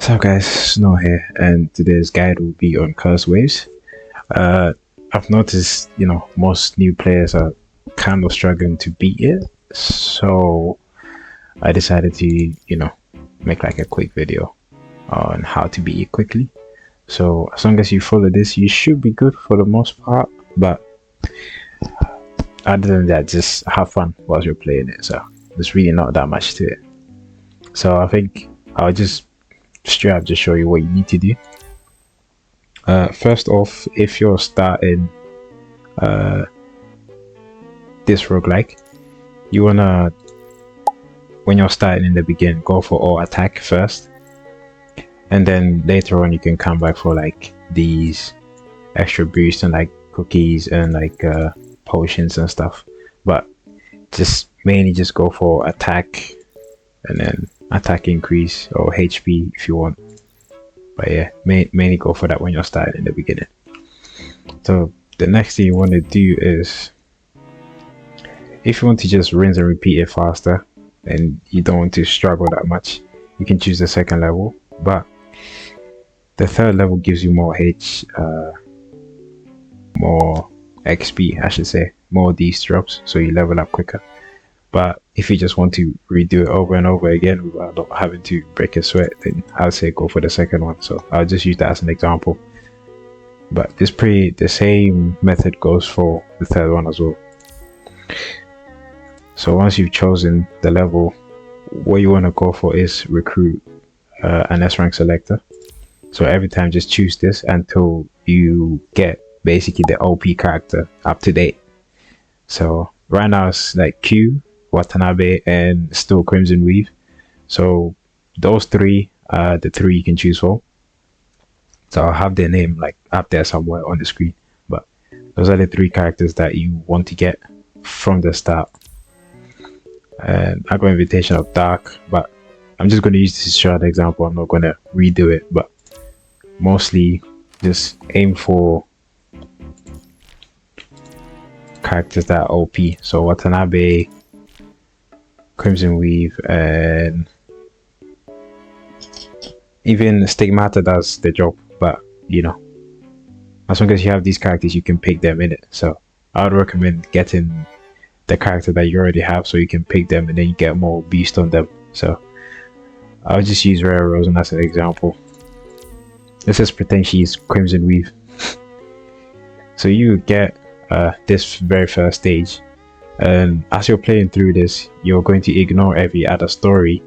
So guys, Snow here, and today's guide will be on curse waves. I've noticed, most new players are kind of struggling to beat it, so I decided to, make like a quick video on how to beat it quickly. So as long as you follow this, you should be good for the most part, but other than that, just have fun whilst you're playing it. So there's really not that much to it. So I think I'll just straight up just show you what you need to do. First off, if you're starting this roguelike, you wanna, when you're starting in the beginning, go for all attack first, and then later on you can come back for like these extra boosts and like cookies and like potions and stuff. But just mainly just go for attack and then attack increase or HP if you want. But yeah, mainly go for that when you're starting in the beginning. So the next thing you want to do is, if you want to just rinse and repeat it faster and you don't want to struggle that much, you can choose the second level. But the third level gives you more more XP, I should say, more of these drops, so you level up quicker. But if you just want to redo it over and over again without not having to break a sweat, then I would say go for the second one. So I'll just use that as an example. But the same method goes for the third one as well. So once you've chosen the level, what you want to go for is recruit an S rank selector. So every time just choose this until you get basically the OP character up to date. So right now it's like Q, Watanabe, and still Crimson Weave. So those three are the three you can choose for. So I'll have their name like up there somewhere on the screen. But those are the three characters that you want to get from the start. And I got Invitation of Dark, but I'm just going to use this to show an example. I'm not going to redo it, but mostly just aim for characters that are OP. So Watanabe, Crimson Weave, and even Stigmata does the job. But as long as you have these characters, you can pick them in it. So I would recommend getting the character that you already have, so you can pick them and then you get more boost on them. So I'll just use Rare Rosen as an example. Let's just pretend she's Crimson Weave. So you get this very first stage, and as you're playing through this, you're going to ignore every other story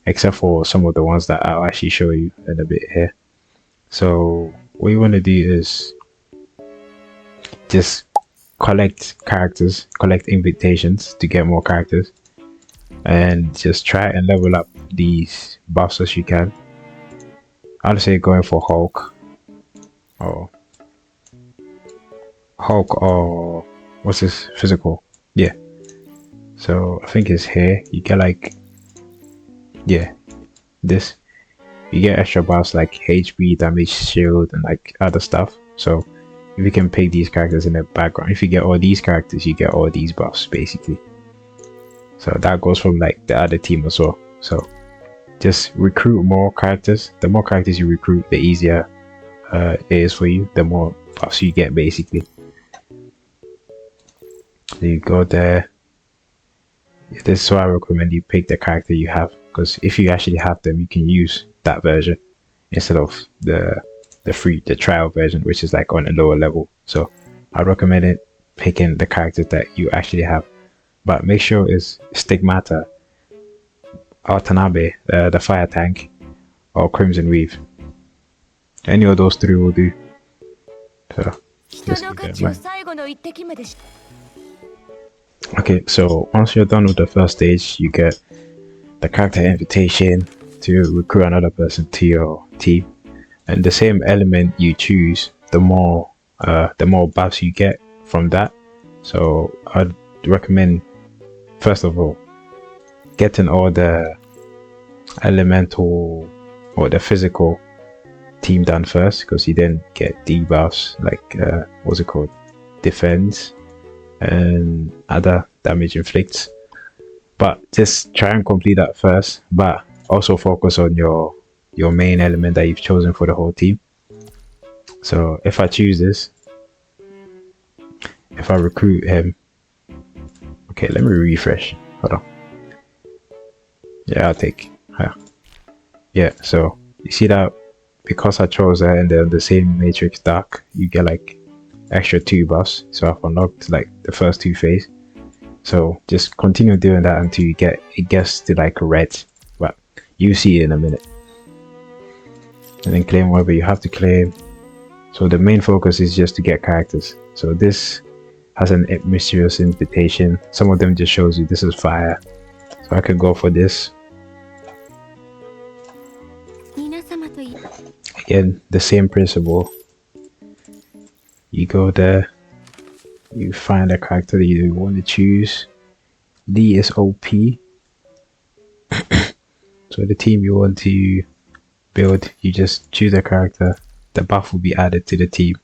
except for some of the ones that I'll actually show you in a bit here. So what you want to do is just collect characters, collect invitations to get more characters, and just try and level up these buffs as you can. I'd say going for Hulk or what's this physical, yeah. So I think it's here. You get like, yeah, this. You get extra buffs like HP, damage, shield, and like other stuff. So if you can pick these characters in the background, if you get all these characters, you get all these buffs basically. So that goes from like the other team as well. So just recruit more characters. The more characters you recruit, the easier it is for you, the more buffs you get basically. So you go there. This is why I recommend you pick the character you have, because if you actually have them, you can use that version instead of the trial version, which is like on a lower level. So I recommend it picking the characters that you actually have, but make sure it's Stigmata, Watanabe, the Fire Tank, or Crimson Weave. Any of those three will do. So just keep that in mind. Okay, so once you're done with the first stage, you get the character invitation to recruit another person to your team, and the same element you choose, the more buffs you get from that. So I'd recommend, first of all, getting all the elemental or the physical team done first, because you then get debuffs like what's it called, defense and other damage inflicts. But just try and complete that first, but also focus on your your main element that you've chosen for the whole team. So if I choose this, if I recruit him, okay, let me refresh. Hold on. Yeah, I'll take her. Yeah, so you see that because I chose her and they're the same matrix dark, you get like extra 2 buffs. So I've unlocked like the first 2 phase. So just continue doing that until you get it gets to like red. But you see it in a minute. And then claim whatever you have to claim. So the main focus is just to get characters. So this has an mysterious invitation. Some of them just shows you this is fire. So I could go for this. Again, the same principle. You go there, you find a character that you want to choose. D is OP. So the team you want to build, you just choose a character. The buff will be added to the team.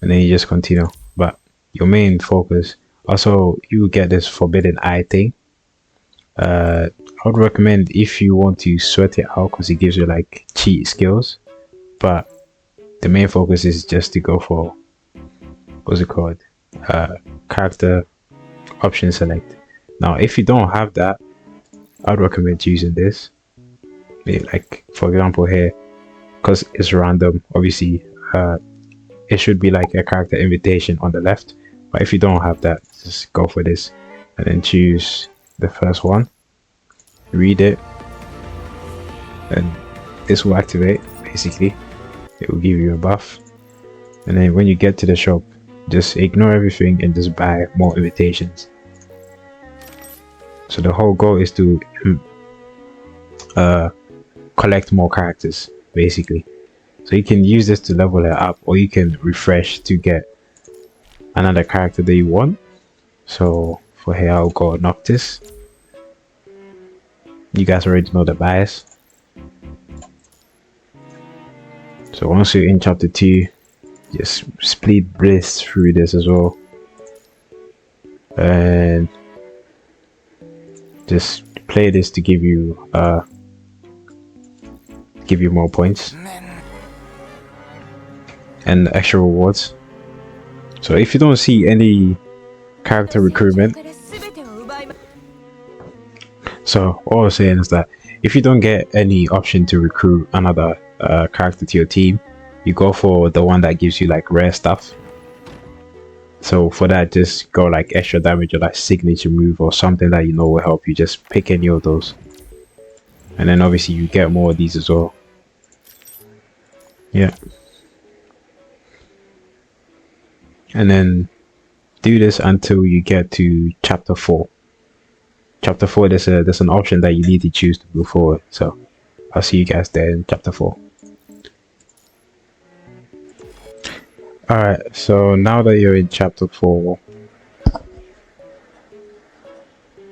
And then you just continue. But your main focus, also you get this forbidden eye thing. I would recommend if you want to sweat it out because it gives you like cheat skills. But the main focus is just to go for, what's it called, character option select. Now if you don't have that, I'd recommend using this. Like for example here, because it's random, obviously it should be like a character invitation on the left. But if you don't have that, just go for this and then choose the first one, read it, and this will activate. Basically it will give you a buff, and then when you get to the shop, just ignore everything and just buy more invitations. So the whole goal is to collect more characters basically. So you can use this to level it up, or you can refresh to get another character that you want. So for here I'll go Noctis. You guys already know the bias. So once you're in chapter 2, just split bliss through this as well, and just play this to give you more points and extra rewards. So if you don't see any character recruitment, so all I'm saying is that if you don't get any option to recruit another character to your team, you go for the one that gives you like rare stuff. So for that, just go like extra damage or like signature move or something that you know will help you. Just pick any of those, and then obviously you get more of these as well. Yeah, and then do this until you get to chapter 4. Chapter 4, there's an option that you need to choose to move forward. So I'll see you guys there in chapter 4. Alright, so now that you're in chapter 4,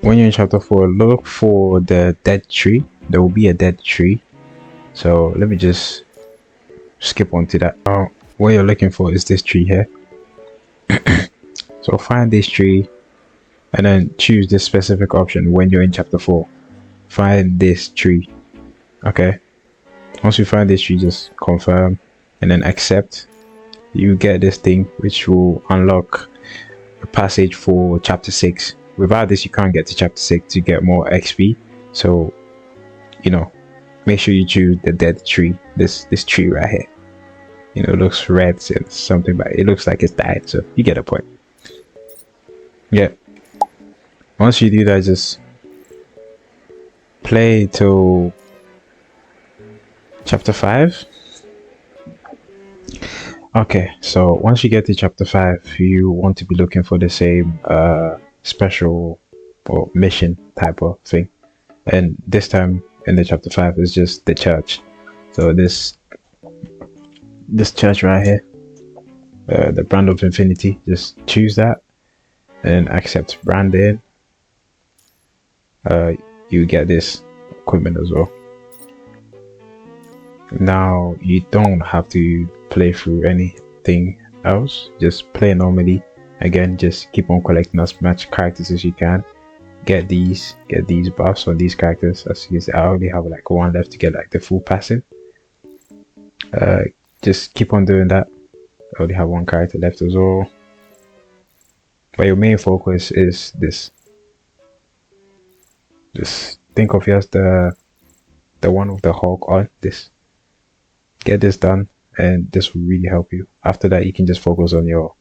when you're in chapter 4, look for the dead tree. There will be a dead tree. So let me just skip on to that. What you're looking for is this tree here. So find this tree and then choose this specific option. When you're in chapter 4, find this tree. Okay, once you find this tree, just confirm and then accept. You get this thing which will unlock a passage for chapter 6. Without this you can't get to chapter 6 to get more XP. So you know, make sure you choose the dead tree. This tree right here, you know, it looks red and something, but it looks like it's died, so you get a point. Yeah, once you do that, just play till chapter 5. Okay, so once you get to chapter 5, you want to be looking for the same special or mission type of thing, and this time in the chapter 5 is just the church. So this church right here, the brand of infinity, just choose that and accept branding. You get this equipment as well. Now you don't have to play through anything else, just play normally. Again, just keep on collecting as much characters as you can. get these buffs on these characters. As you can see, I only have like one left to get like the full passive. Just keep on doing that. I only have one character left as well. But your main focus is this. Just think of it as the one with the Hulk on this. Get this done, and this will really help you. After that, you can just focus on your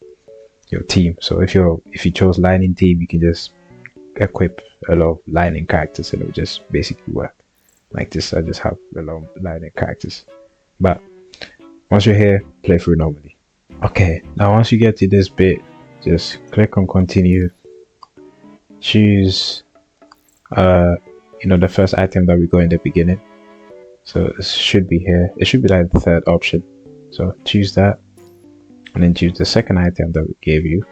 team. So if you chose lightning team, you can just equip a lot of lightning characters, and it will just basically work like this. I just have a lot of lightning characters. But once you're here, play through normally. Okay, now once you get to this bit, just click on continue. Choose the first item that we got in the beginning. So it should be here. It should be like the third option. So choose that, and then choose the second item that we gave you,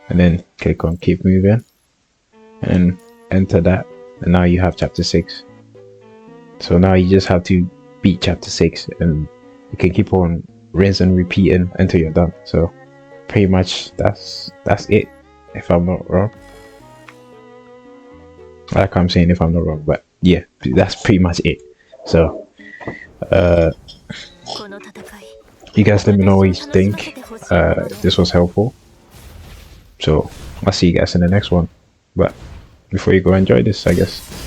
and then click on keep moving, and enter that. And now you have chapter 6. So now you just have to beat chapter 6, and you can keep on rinse and repeating until you're done. So pretty much that's it, if I'm not wrong. Like I'm saying, if I'm not wrong, but yeah, that's pretty much it. So you guys let me know what you think. This was helpful. So I'll see you guys in the next one. But before you go, enjoy this, I guess.